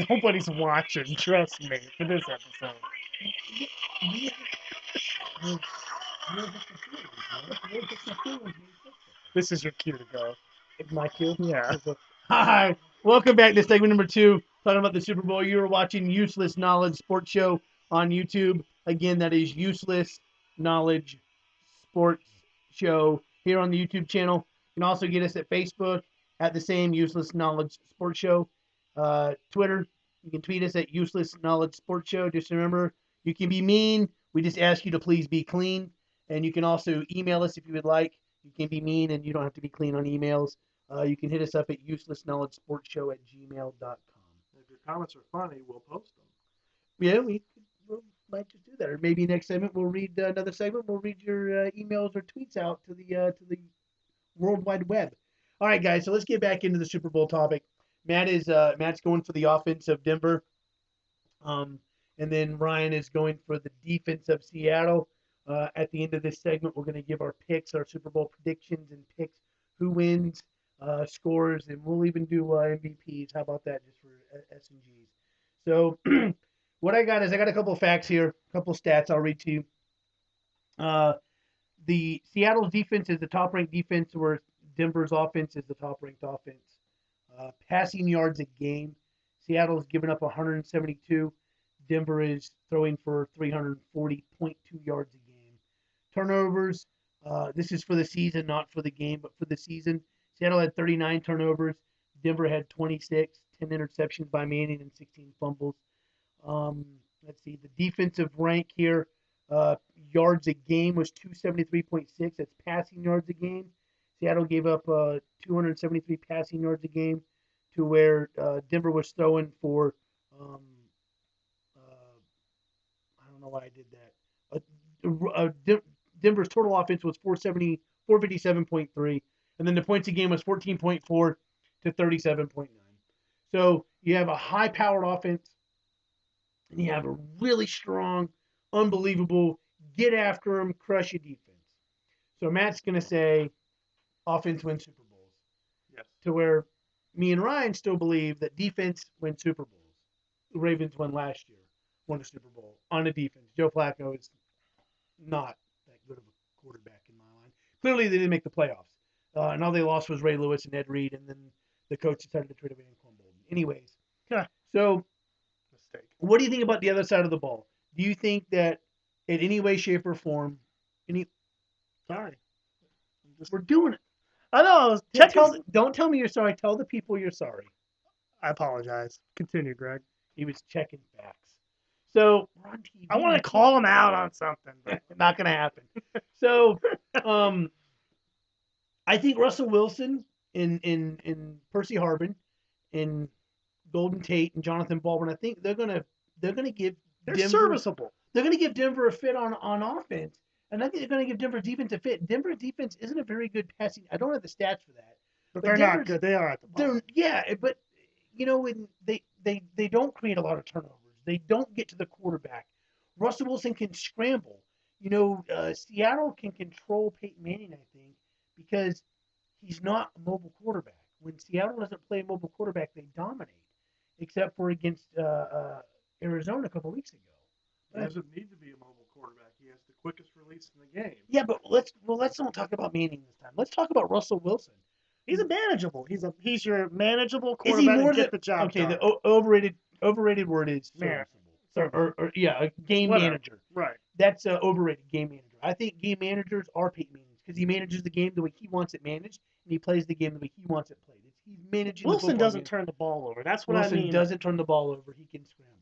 Nobody's watching, trust me, for this episode. This is your cue to go. It's my cue. Yeah. Hi, welcome back to segment number 2, talking about the Super Bowl. You are watching Useless Knowledge Sports Show on YouTube. Again, that is Useless Knowledge Sports Show here on the YouTube channel. You can also get us at Facebook at the same Useless Knowledge Sports Show. Twitter, you can tweet us at Useless Knowledge Sports Show. Just remember, you can be mean. We just ask you to please be clean. And you can also email us if you would like. You can be mean and you don't have to be clean on emails. You can hit us up at uselessknowledgesportshow@gmail.com. If your comments are funny, we'll post them. Yeah, we might just do that, or maybe next segment we'll read another segment. We'll read your emails or tweets out to the World Wide Web. All right, guys. So let's get back into the Super Bowl topic. Matt's going for the offense of Denver, and then Ryan is going for the defense of Seattle. At the end of this segment, we're going to give our picks, our Super Bowl predictions, and picks who wins, scores, and we'll even do MVPs. How about that, just for S&Gs? So what I got a couple of facts here, a couple of stats I'll read to you. The Seattle's defense is the top-ranked defense, where Denver's offense is the top-ranked offense. Passing yards a game, Seattle's given up 172. Denver is throwing for 340.2 yards a game. Turnovers, this is for the season, not for the game, but for the season. Seattle had 39 turnovers. Denver had 26, 10 interceptions by Manning and 16 fumbles. Let's see, the defensive rank here, yards a game was 273.6. That's passing yards a game. Seattle gave up 273 passing yards a game, to where Denver was throwing for, I don't know why I did that. Denver's total offense was 457.3, and then the points a game was 14.4 to 37.9. So you have a high-powered offense, and you have a really strong, unbelievable, get after them, crush your defense. So Matt's going to say offense wins Super Bowls. Yes. To where me and Ryan still believe that defense wins Super Bowls. The Ravens won last year, won a Super Bowl on a defense. Joe Flacco is not that good of a quarterback in my line. Clearly, they didn't make the playoffs. And all they lost was Ray Lewis and Ed Reed, and then the coach decided to trade away Quan Bolden. Anyways, so Mistake. what do you think about the other side of the ball? Do you think that in any way, shape, or form, Sorry. we're doing it? I know. I was checking. Don't tell me you're sorry. Tell the people you're sorry. I apologize. Continue, Greg. He was checking facts. So we're on TV. I want to call him out on something, but Not going to happen. So, I think Russell Wilson in Percy Harvin, in Golden Tate and Jonathan Baldwin, I think they're gonna give they're Denver, serviceable. They're gonna give Denver a fit on offense, and I think they're gonna give Denver defense a fit. Denver's defense isn't a very good passing. I don't have the stats for that, But they're not good. They are at the bottom. But when they don't create a lot of turnovers. They don't get to the quarterback. Russell Wilson can scramble. Seattle can control Peyton Manning, I think, because he's not a mobile quarterback. When Seattle doesn't play a mobile quarterback, they dominate, except for against Arizona a couple weeks ago. He doesn't need to be a mobile quarterback. He has the quickest release in the game. Yeah, but let's not talk about Manning this time. Let's talk about Russell Wilson. He's a manageable. He's your manageable Is quarterback he more to get the job okay? done. The overrated word is Man. serviceable. Or a game Whatever. manager. Right. That's overrated, game manager. I think game managers are Peyton Manning because he manages the game the way he wants it managed, and he plays the game the way he wants it played. He's managing. Wilson doesn't turn the ball over. That's what Wilson I mean. doesn't turn the ball over. He can scramble.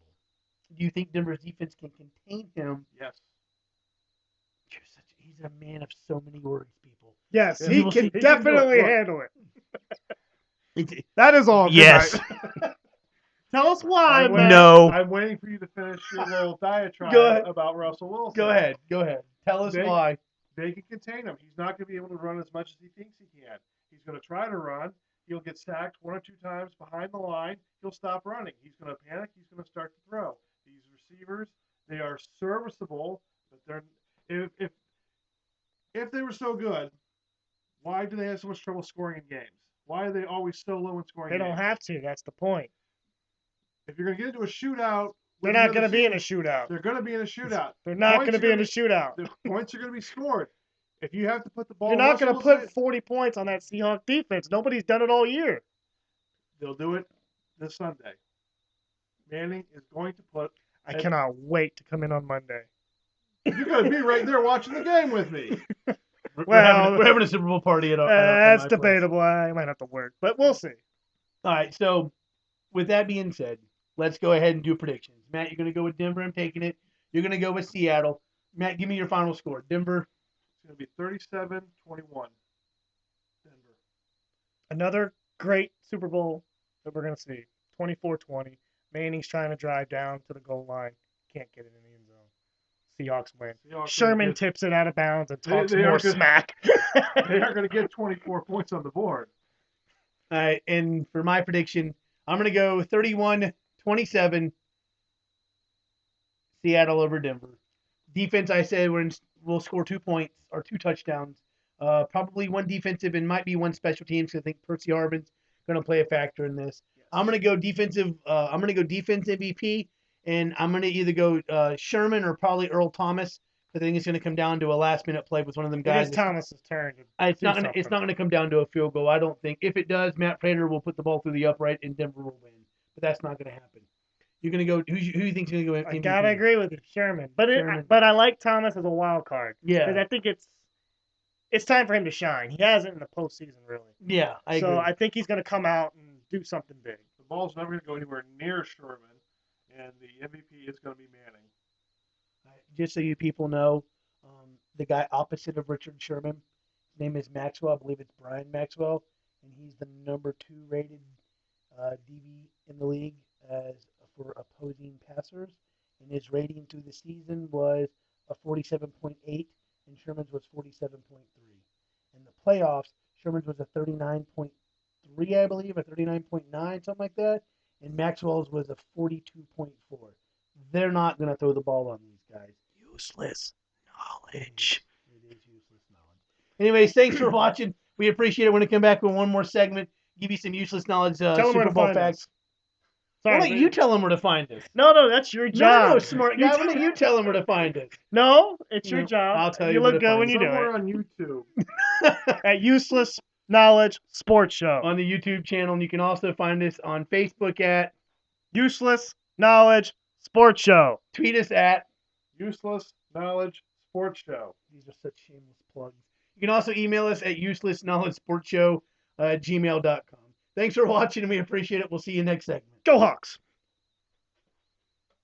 Do you think Denver's defense can contain him? Yes. He's a man of so many words, people. Yes, Yeah. he He can can definitely do it. handle it. That is all. Good Yes. night. Tell us why, I'm man. No. I'm waiting for you to finish your little diatribe Go ahead. about Russell Wilson. Go ahead. Tell us They- why. They can contain him. He's not going to be able to run as much as he thinks he can. He's going to try to run. He'll get sacked 1 or 2 times behind the line. He'll stop running. He's going to panic. He's going to start to throw. These receivers, they are serviceable, but they're if they were so good, why do they have so much trouble scoring in games? Why are they always so low in scoring They games? don't have to. That's the point. If you're going to get into a shootout, They're with the not other going to be in a team, shootout. They're going to be in a shootout. They're not Points going to are be in gonna a shootout. The points are going to be scored. If you have to put the ball, You're not going to Russell put 40 points on that Seahawks defense. Nobody's done it all year. they'll do it this Sunday. Manning is going to put. I cannot wait to come in on Monday. You're going to be right there watching the game with me. We're having a Super Bowl party at that's my place. debatable. I might have to work, but we'll see. All right, so with that being said, let's go ahead and do predictions. Matt, you're going to go with Denver. I'm taking it. You're going to go with Seattle. Matt, give me your final score. Denver. It's going to be 37-21. Denver. Another great Super Bowl that we're going to see. 24-20. Manning's trying to drive down to the goal line. Can't get it in the end zone. Seahawks win. Sherman tips it out of bounds and talks more smack. They are going to get 24 points on the board. All right, and for my prediction, I'm going to go 31-27 Seattle over Denver. Defense, I said, we'll score 2 points or 2 touchdowns. Probably one defensive and might be one special teams. I think Percy Harvin's going to play a factor in this. Yes. I'm going to go defensive. I'm going to go defense MVP, and I'm going to either go Sherman or probably Earl Thomas. I think it's going to come down to a last-minute play with one of them guys. It is Thomas's turn. It's not going to come down to a field goal. I don't think. If it does, Matt Prater will put the ball through the upright and Denver will win. But that's not going to happen. You're going to go. Who you think's going to go MVP? I gotta agree with you, Sherman. But I like Thomas as a wild card. Yeah, because I think it's time for him to shine. He hasn't in the postseason really. Yeah, I agree. So I think he's going to come out and do something big. The ball's never going to go anywhere near Sherman, and the MVP is going to be Manning. Just so you people know, the guy opposite of Richard Sherman, his name is Maxwell. I believe it's Brian Maxwell, and he's the number 2 rated DB in the league for opposing passers. And his rating through the season was a 47.8, and Sherman's was 47.3. In the playoffs, Sherman's was a 39.3, I believe, a 39.9, something like that, and Maxwell's was a 42.4. They're not going to throw the ball on these guys. Useless knowledge. It is useless knowledge. Anyways, thanks for watching. We appreciate it. We're going to come back with one more segment, give you some useless knowledge, Super Bowl facts. Why don't you tell them where to find us? No, that's your job. No, smart guy. Why don't you tell them where to find us? No, it's your job. I'll tell you. You look good when you do it. Somewhere on YouTube. At Useless Knowledge Sports Show. On the YouTube channel. And you can also find us on Facebook at Useless Knowledge Sports Show. Tweet us at Useless Knowledge Sports Show. These are such shameless plugs. You can also email us at uselessknowledgesportshow@gmail.com. Thanks for watching, and we appreciate it. We'll see you next segment. Go Hawks!